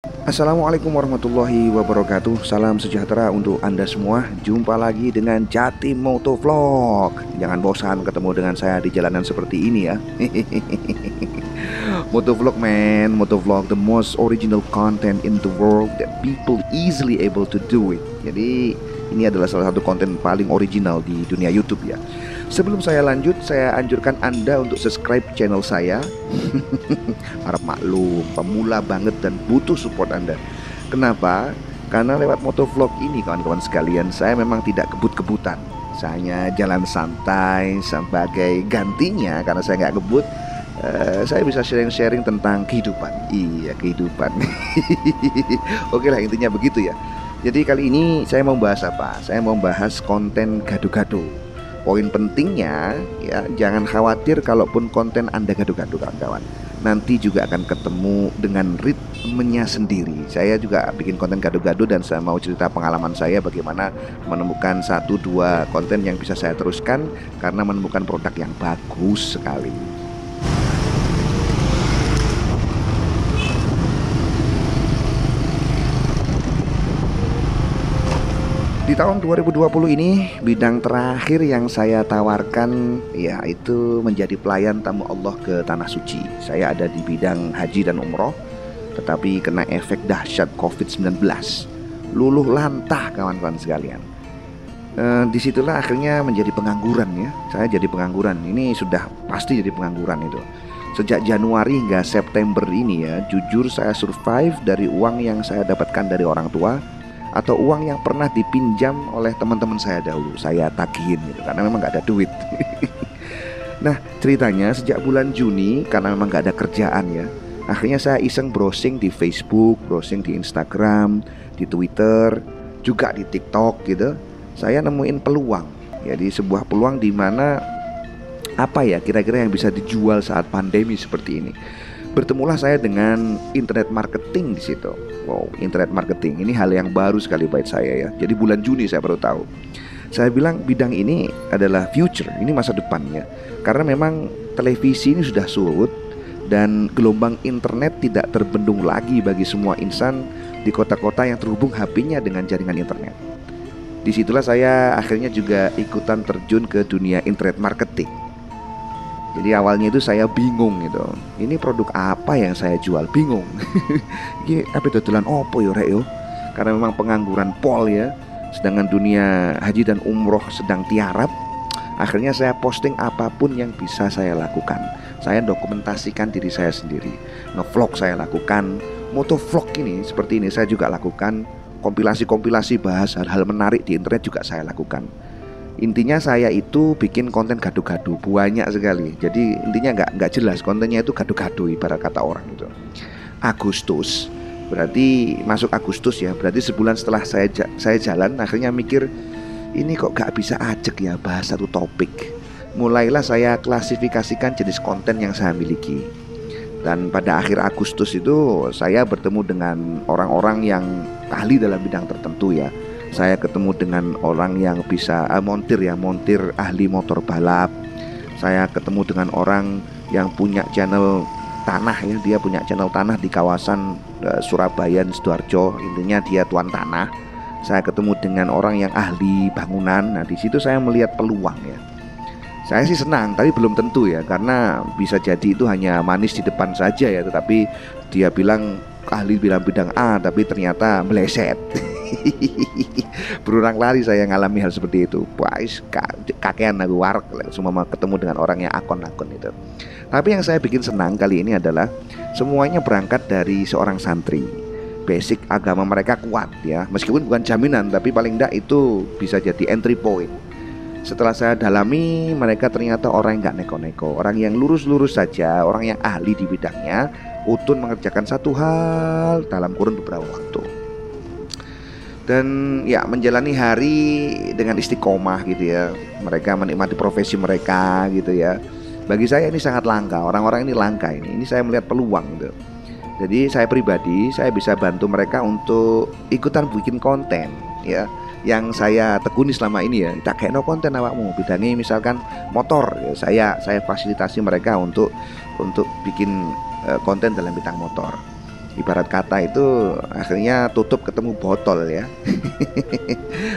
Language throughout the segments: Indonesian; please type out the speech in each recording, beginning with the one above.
Assalamualaikum warahmatullahi wabarakatuh. Salam sejahtera untuk Anda semua. Jumpa lagi dengan Jatim Motovlog. Jangan bosan ketemu dengan saya di jalanan seperti ini ya. Motovlog man, Motovlog, the most original content in the world that people easily able to do it. Jadi ini adalah salah satu konten paling original di dunia YouTube ya. Sebelum saya lanjut, saya anjurkan Anda untuk subscribe channel saya. Harap maklum, pemula banget dan butuh support Anda. Kenapa? Karena lewat motovlog ini kawan-kawan sekalian, saya memang tidak kebut-kebutan. Saya hanya jalan santai sebagai gantinya karena saya nggak kebut. Saya bisa sharing-sharing tentang kehidupan. Iya, kehidupan. Oke lah, intinya begitu ya. Jadi kali ini saya mau bahas apa? Saya mau bahas konten gado-gado. Poin pentingnya ya, jangan khawatir kalaupun konten Anda gado-gado kawan-kawan. Nanti juga akan ketemu dengan ritmenya sendiri. Saya juga bikin konten gado-gado dan saya mau cerita pengalaman saya bagaimana menemukan 1-2 konten yang bisa saya teruskan karena menemukan produk yang bagus sekali. Di tahun 2020 ini, bidang terakhir yang saya tawarkan yaitu menjadi pelayan tamu Allah ke Tanah Suci. Saya ada di bidang haji dan umroh, tetapi kena efek dahsyat COVID-19. Luluh lantah kawan-kawan sekalian. Disitulah akhirnya menjadi pengangguran ya. Saya jadi pengangguran, ini sudah pasti jadi pengangguran itu. Sejak Januari hingga September ini ya, jujur saya survive dari uang yang saya dapatkan dari orang tua atau uang yang pernah dipinjam oleh teman-teman saya dahulu. Saya tagihin gitu, karena memang gak ada duit. Nah ceritanya sejak bulan Juni, karena memang gak ada kerjaan ya, akhirnya saya iseng browsing di Facebook, browsing di Instagram, di Twitter, juga di TikTok gitu. Saya nemuin peluang. Jadi sebuah peluang di mana apa ya kira-kira yang bisa dijual saat pandemi seperti ini. Bertemulah saya dengan internet marketing di situ. Wow, internet marketing ini hal yang baru sekali buat saya ya. Jadi bulan Juni saya baru tahu. Saya bilang bidang ini adalah future, ini masa depannya. Karena memang televisi ini sudah surut dan gelombang internet tidak terbendung lagi bagi semua insan di kota-kota yang terhubung HP-nya dengan jaringan internet. Disitulah saya akhirnya juga ikutan terjun ke dunia internet marketing. Jadi awalnya itu saya bingung gitu. Ini produk apa yang saya jual? Bingung. Ini apa dodolan opo yo rek yo? Karena memang pengangguran pol ya. Sedangkan dunia haji dan umroh sedang tiarap. Akhirnya saya posting apapun yang bisa saya lakukan. Saya dokumentasikan diri saya sendiri. Ngevlog saya lakukan. Motovlog ini seperti ini saya juga lakukan. Kompilasi-kompilasi bahas hal-hal menarik di internet juga saya lakukan. Intinya saya itu bikin konten gado-gado banyak sekali. Jadi intinya nggak jelas, kontennya itu gado-gado ibarat kata orang itu. Agustus, berarti masuk Agustus ya. Berarti sebulan setelah saya jalan, akhirnya mikir ini kok nggak bisa ajak ya bahas satu topik. Mulailah saya klasifikasikan jenis konten yang saya miliki. Dan pada akhir Agustus itu saya bertemu dengan orang-orang yang ahli dalam bidang tertentu ya. Saya ketemu dengan orang yang bisa montir ahli motor balap. Saya ketemu dengan orang yang punya channel tanah ya, dia punya channel tanah di kawasan Surabaya, Sidoarjo. Intinya dia tuan tanah. Saya ketemu dengan orang yang ahli bangunan. Nah di situ saya melihat peluang ya. Saya sih senang, tapi belum tentu ya, karena bisa jadi itu hanya manis di depan saja ya. Tetapi dia bilang ahli bidang A, tapi ternyata meleset. Berulang kali saya ngalami hal seperti itu. Guys, kakean aku warak semua ketemu dengan orang yang akon-akon itu. Tapi yang saya bikin senang kali ini adalah semuanya berangkat dari seorang santri. Basic agama mereka kuat ya. Meskipun bukan jaminan, tapi paling enggak itu bisa jadi entry point. Setelah saya dalami, mereka ternyata orang yang gak neko-neko, orang yang lurus-lurus saja, orang yang ahli di bidangnya, utun mengerjakan satu hal dalam kurun beberapa waktu. Dan ya menjalani hari dengan istiqomah gitu ya. Mereka menikmati profesi mereka gitu ya. Bagi saya ini sangat langka, orang-orang ini langka ini. Ini saya melihat peluang gitu. Jadi saya pribadi, saya bisa bantu mereka untuk ikutan bikin konten ya. Yang saya tekuni selama ini ya, tak kayak no konten awakmu bidangnya misalkan motor ya, saya fasilitasi mereka untuk bikin konten dalam bidang motor. ibarat kata itu akhirnya tutup ketemu botol ya.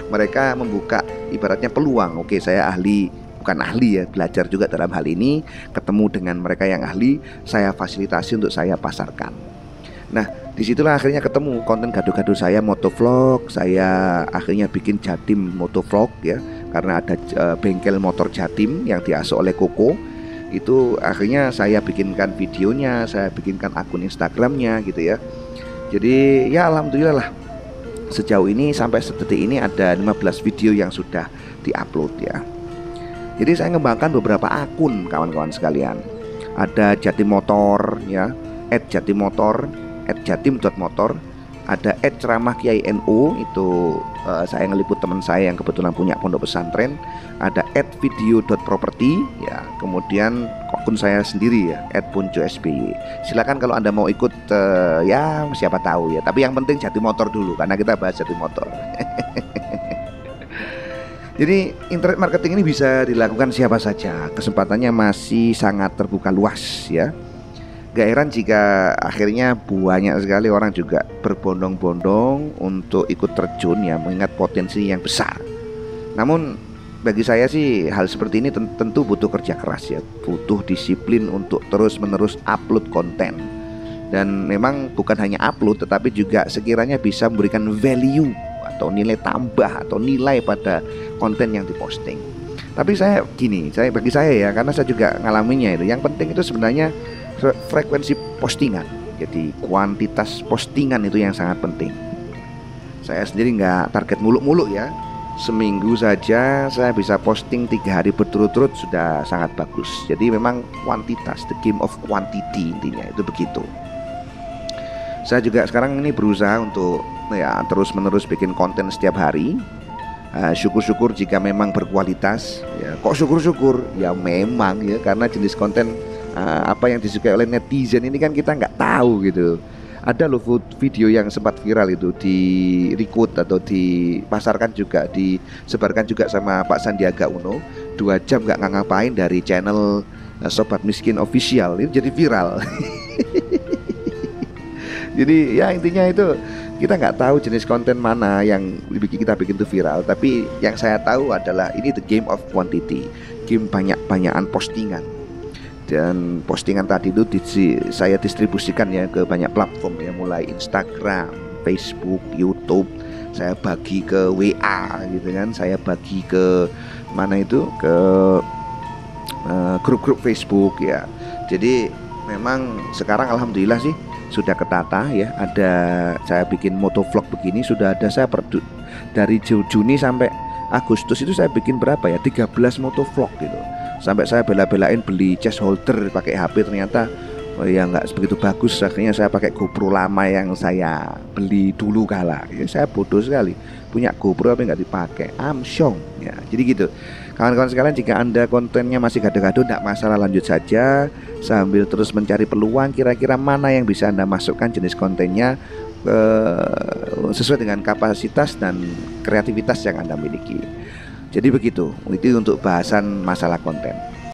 Mereka membuka ibaratnya peluang. Oke, saya ahli, bukan ahli ya, belajar juga dalam hal ini, ketemu dengan mereka yang ahli, saya fasilitasi untuk saya pasarkan. Nah, disitulah akhirnya ketemu konten gado-gado saya motovlog. Saya akhirnya bikin Jatim motovlog ya, karena ada bengkel motor Jatim yang diasuh oleh Koko. Itu akhirnya saya bikinkan videonya, saya bikinkan akun Instagramnya gitu ya. Jadi ya alhamdulillah lah, sejauh ini sampai detik ini ada 15 video yang sudah diupload ya. Jadi saya ngembangkan beberapa akun kawan-kawan sekalian. Ada Jatim Motor ya, @jatimmotor, @jatim.motor. Ada @ceramah_kiai_nu, itu saya ngeliput teman saya yang kebetulan punya pondok pesantren. Ada @video.property ya, kemudian akun saya sendiri ya, @punco_sby. Silakan kalau Anda mau ikut, ya siapa tahu ya. Tapi yang penting Jatim Motor dulu, karena kita bahas Jatim Motor. Jadi internet marketing ini bisa dilakukan siapa saja, kesempatannya masih sangat terbuka luas ya. Gak heran jika akhirnya banyak sekali orang juga berbondong-bondong untuk ikut terjun ya, mengingat potensi yang besar. Namun bagi saya sih hal seperti ini tentu butuh kerja keras ya, butuh disiplin untuk terus-menerus upload konten. Dan memang bukan hanya upload, tetapi juga sekiranya bisa memberikan value atau nilai tambah atau nilai pada konten yang diposting. Tapi bagi saya ya, karena saya juga ngalaminya itu, yang penting itu sebenarnya frekuensi postingan. Jadi kuantitas postingan itu yang sangat penting. Saya sendiri nggak target muluk-muluk ya. Seminggu saja saya bisa posting 3 hari berturut-turut sudah sangat bagus. Jadi memang kuantitas, the game of quantity intinya itu begitu. Saya juga sekarang ini berusaha untuk ya terus-menerus bikin konten setiap hari. Syukur-syukur jika memang berkualitas ya. Kok syukur-syukur? Ya memang ya, karena jenis konten apa yang disukai oleh netizen ini kan kita nggak tahu gitu. Ada loh video yang sempat viral itu di record atau dipasarkan juga, disebarkan juga sama Pak Sandiaga Uno, 2 jam nggak ngapain dari channel Sobat Miskin Official, itu jadi viral. Jadi ya intinya itu kita nggak tahu jenis konten mana yang kita bikin itu viral. Tapi yang saya tahu adalah ini the game of quantity, game banyak-banyakan postingan. Dan postingan tadi itu saya distribusikan ya ke banyak platform ya, mulai Instagram, Facebook, YouTube. Saya bagi ke WA gitu kan, saya bagi ke mana itu, ke grup-grup Facebook ya. Jadi memang sekarang alhamdulillah sih sudah ketata ya. Ada saya bikin motovlog begini sudah ada, saya dari Juni sampai Agustus itu saya bikin berapa ya, 13 motovlog gitu. Sampai saya bela-belain beli chest holder pakai HP, ternyata ya nggak begitu bagus. Akhirnya saya pakai GoPro lama yang saya beli dulu kala ya. Saya bodoh sekali punya GoPro tapi nggak dipakai, amsyong ya. Jadi gitu kawan-kawan sekalian, jika Anda kontennya masih gado-gado tidak masalah, lanjut saja sambil terus mencari peluang kira-kira mana yang bisa Anda masukkan jenis kontennya sesuai dengan kapasitas dan kreativitas yang Anda miliki. Jadi begitu, itu untuk bahasan masalah konten.